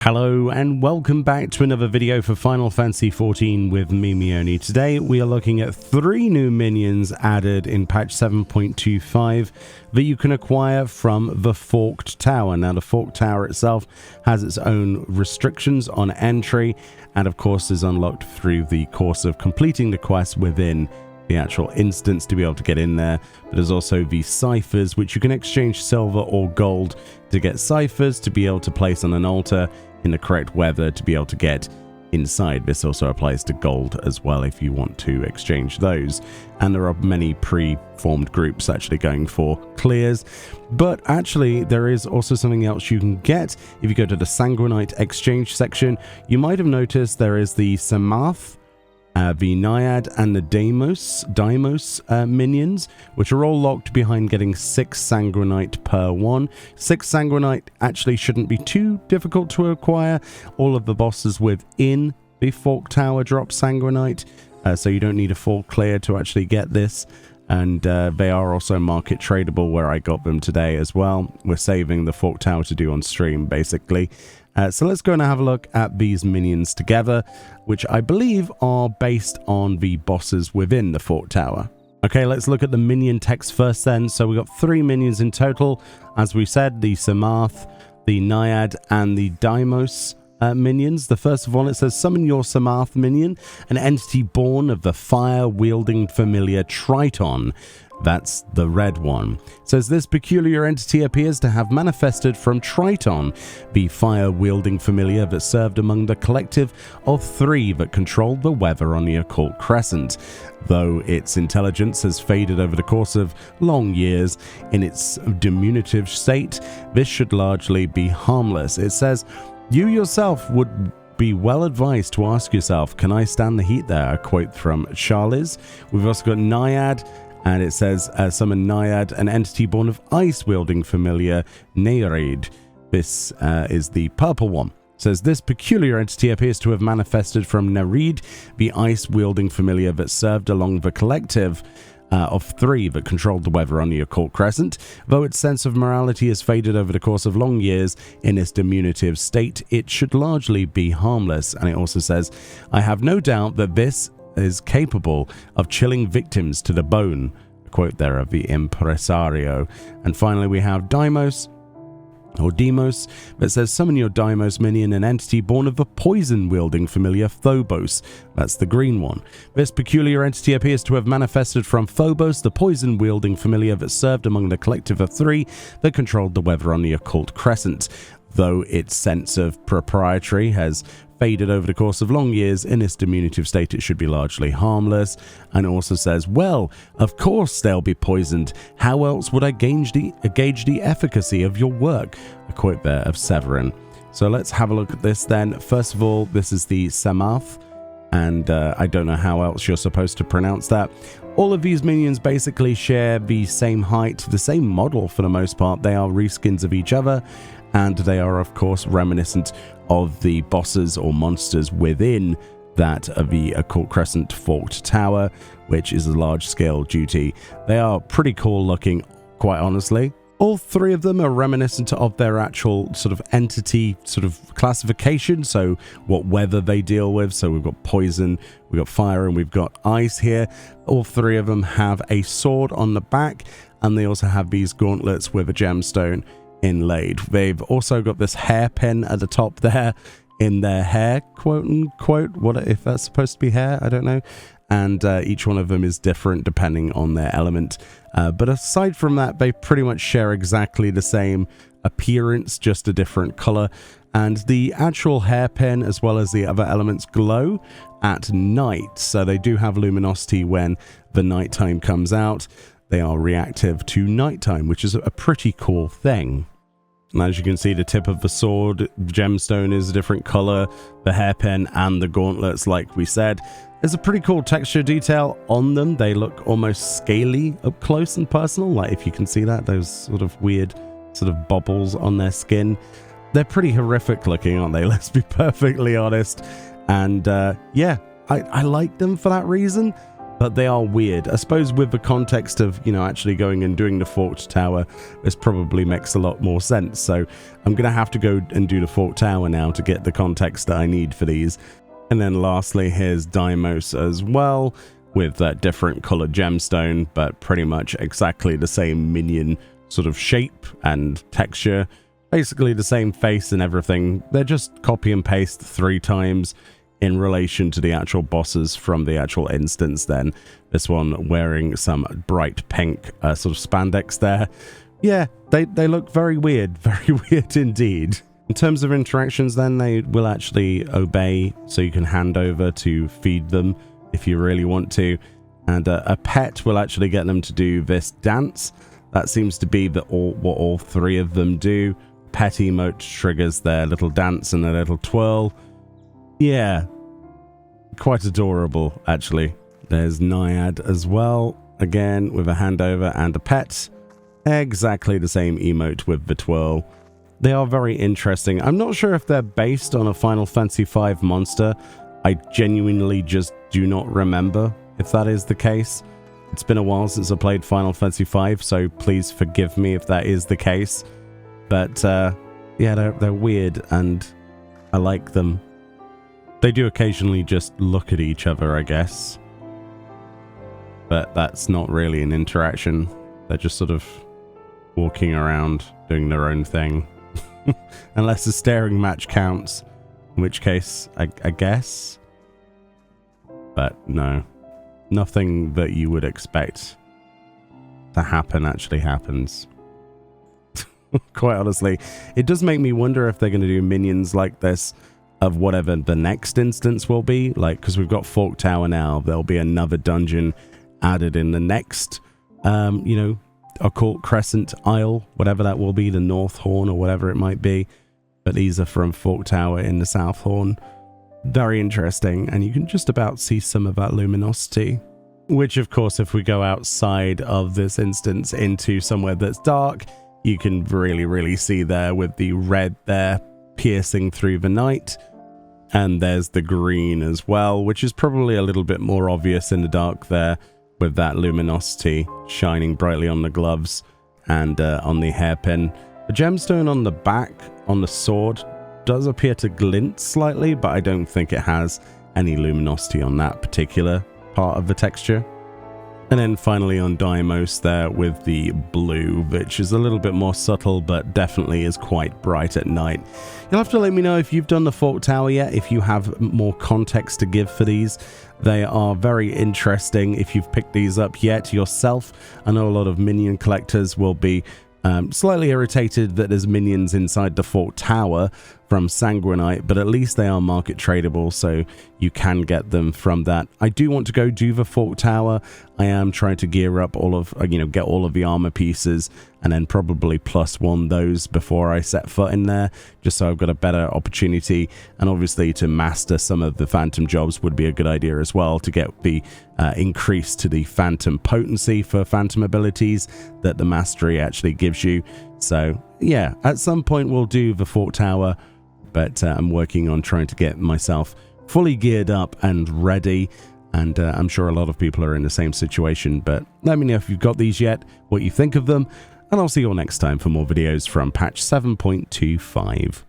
Hello and welcome back to another video for Final Fantasy XIV with me, Meoni. Today we are looking at 3 new minions added in patch 7.25 that you can acquire from the Forked Tower. Now the Forked Tower itself has its own restrictions on entry and of course is unlocked through the course of completing the quest within the actual instance to be able to get in there. But there's also the ciphers, which you can exchange silver or gold to get ciphers to be able to place on an altar in the correct weather to be able to get inside. This also applies to gold as well if you want to exchange those. And there are many pre-formed groups actually going for clears. But actually there is also something else you can get if you go to the Sanguinite exchange section. You might have noticed there is the Psmathe, the Naiad and the Deimos minions, which are all locked behind getting 6 Sanguinite per one. 6 Sanguinite actually shouldn't be too difficult to acquire. All of the bosses within the Fork Tower drop Sanguinite, so you don't need a full clear to actually get this. And they are also market tradable where I got them today as well. We're saving the Fork Tower to do on stream basically. So let's go and have a look at these minions together, which I believe are based on the bosses within the Fork Tower. Okay, let's look at the minion text first then. So we got 3 minions in total. As we said, the Psmathe, the Naiad, and the Deimos minions. The first of all, it says, summon your Psmathe minion, an entity born of the fire-wielding familiar Triton. That's the red one. It says this peculiar entity appears to have manifested from Triton, the fire-wielding familiar that served among the collective of 3 that controlled the weather on the occult crescent. Though its intelligence has faded over the course of long years in its diminutive state, this should largely be harmless. It says, you yourself would be well advised to ask yourself, can I stand the heat there? A quote from Charlize. We've also got Naiad, and it says, summon Naiad, an entity born of ice-wielding familiar Nereid. This is the purple one. It says, this peculiar entity appears to have manifested from Nereid, the ice-wielding familiar that served along the collective of 3 that controlled the weather on the occult crescent. Though its sense of morality has faded over the course of long years in its diminutive state, it should largely be harmless. And it also says, I have no doubt that this is capable of chilling victims to the bone. A quote there of the impresario. And finally we have Deimos, or Deimos, that says, summon your Deimos minion, an entity born of the poison-wielding familiar Phobos. That's the green one. This peculiar entity appears to have manifested from Phobos, the poison-wielding familiar that served among the collective of 3 that controlled the weather on the occult crescent. Though its sense of propriety has faded over the course of long years, in its diminutive state it should be largely harmless. And it also says, well, of course they'll be poisoned. How else would I gauge the efficacy of your work? A quote there of Severin. So let's have a look at this then. First of all, this is the Psmathe, and I don't know how else you're supposed to pronounce that. All of these minions basically share the same height, the same model for the most part. They are reskins of each other, and they are of course reminiscent of the bosses or monsters within that of the Occult Crescent Forked Tower, which is a large-scale duty. They are pretty cool looking, quite honestly. All 3 of them are reminiscent of their actual sort of entity sort of classification, so what weather they deal with. So we've got poison, we've got fire, and we've got ice here. All 3 of them have a sword on the back, and they also have these gauntlets with a gemstone inlaid. They've also got this hairpin at the top there in their hair, quote unquote. What if that's supposed to be hair? I don't know. And each one of them is different depending on their element. But aside from that, they pretty much share exactly the same appearance, just a different color. And the actual hairpin, as well as the other elements, glow at night. So they do have luminosity when the nighttime comes out. They are reactive to nighttime, which is a pretty cool thing. And as you can see, the tip of the sword gemstone is a different color, the hairpin and the gauntlets, like we said. There's a pretty cool texture detail on them. They look almost scaly up close and personal, like if you can see that, those sort of weird sort of bubbles on their skin. They're pretty horrific looking, aren't they? Let's be perfectly honest. And yeah, I like them for that reason. but they are weird. I suppose with the context of, you know, actually going and doing the Forked Tower, this probably makes a lot more sense. So I'm going to have to go and do the Forked Tower now to get the context that I need for these. And then lastly, here's Deimos as well, with that different colored gemstone, but pretty much exactly the same minion sort of shape and texture. Basically the same face and everything. They're just copy and paste 3 times in relation to the actual bosses from the actual instance then. This one wearing some bright pink sort of spandex there. Yeah, they look very weird indeed. In terms of interactions then, they will actually obey, so you can hand over to feed them if you really want to. And a pet will actually get them to do this dance. That seems to be what all 3 of them do. Pet emote triggers their little dance and their little twirl. Yeah, quite adorable, actually. There's Naiad as well, again with a handover and a pet. Exactly the same emote with the twirl. They are very interesting. I'm not sure if they're based on a Final Fantasy V monster. I genuinely just do not remember if that is the case. It's been a while since I played Final Fantasy V, so please forgive me if that is the case. But yeah, they're weird and I like them. They do occasionally just look at each other, I guess. But that's not really an interaction. They're just sort of walking around, doing their own thing. Unless the staring match counts. In which case, I guess. But no. Nothing that you would expect to happen actually happens. Quite honestly. It does make me wonder if they're going to do minions like this of whatever the next instance will be. Like, because we've got Forked Tower now, there'll be another dungeon added in the next, you know, Occult Crescent Isle, whatever that will be, the North Horn or whatever it might be. But these are from Forked Tower in the South Horn. Very interesting, and you can just about see some of that luminosity. Which, of course, if we go outside of this instance into somewhere that's dark, you can really see there with the red there piercing through the night. And there's the green as well, which is probably a little bit more obvious in the dark there, with that luminosity shining brightly on the gloves and on the hairpin. The gemstone on the back, on the sword, does appear to glint slightly, but I don't think it has any luminosity on that particular part of the texture. And then finally on Deimos there with the blue, which is a little bit more subtle, but definitely is quite bright at night. You'll have to let me know if you've done the Forked Tower yet, if you have more context to give for these. They are very interesting if you've picked these up yet yourself. I know a lot of minion collectors will be slightly irritated that there's minions inside the Forked Tower from Sanguinite, but at least they are market tradable, so you can get them from that. I do want to go do the Forked Tower. I am trying to gear up all of, get all of the armor pieces and then probably +1 those before I set foot in there, just so I've got a better opportunity. And obviously to master some of the Phantom jobs would be a good idea as well, to get the increase to the Phantom potency for Phantom abilities that the mastery actually gives you. So yeah, at some point we'll do the Forked Tower, but I'm working on trying to get myself fully geared up and ready. And I'm sure a lot of people are in the same situation, but let me know if you've got these yet, what you think of them, and I'll see you all next time for more videos from patch 7.25.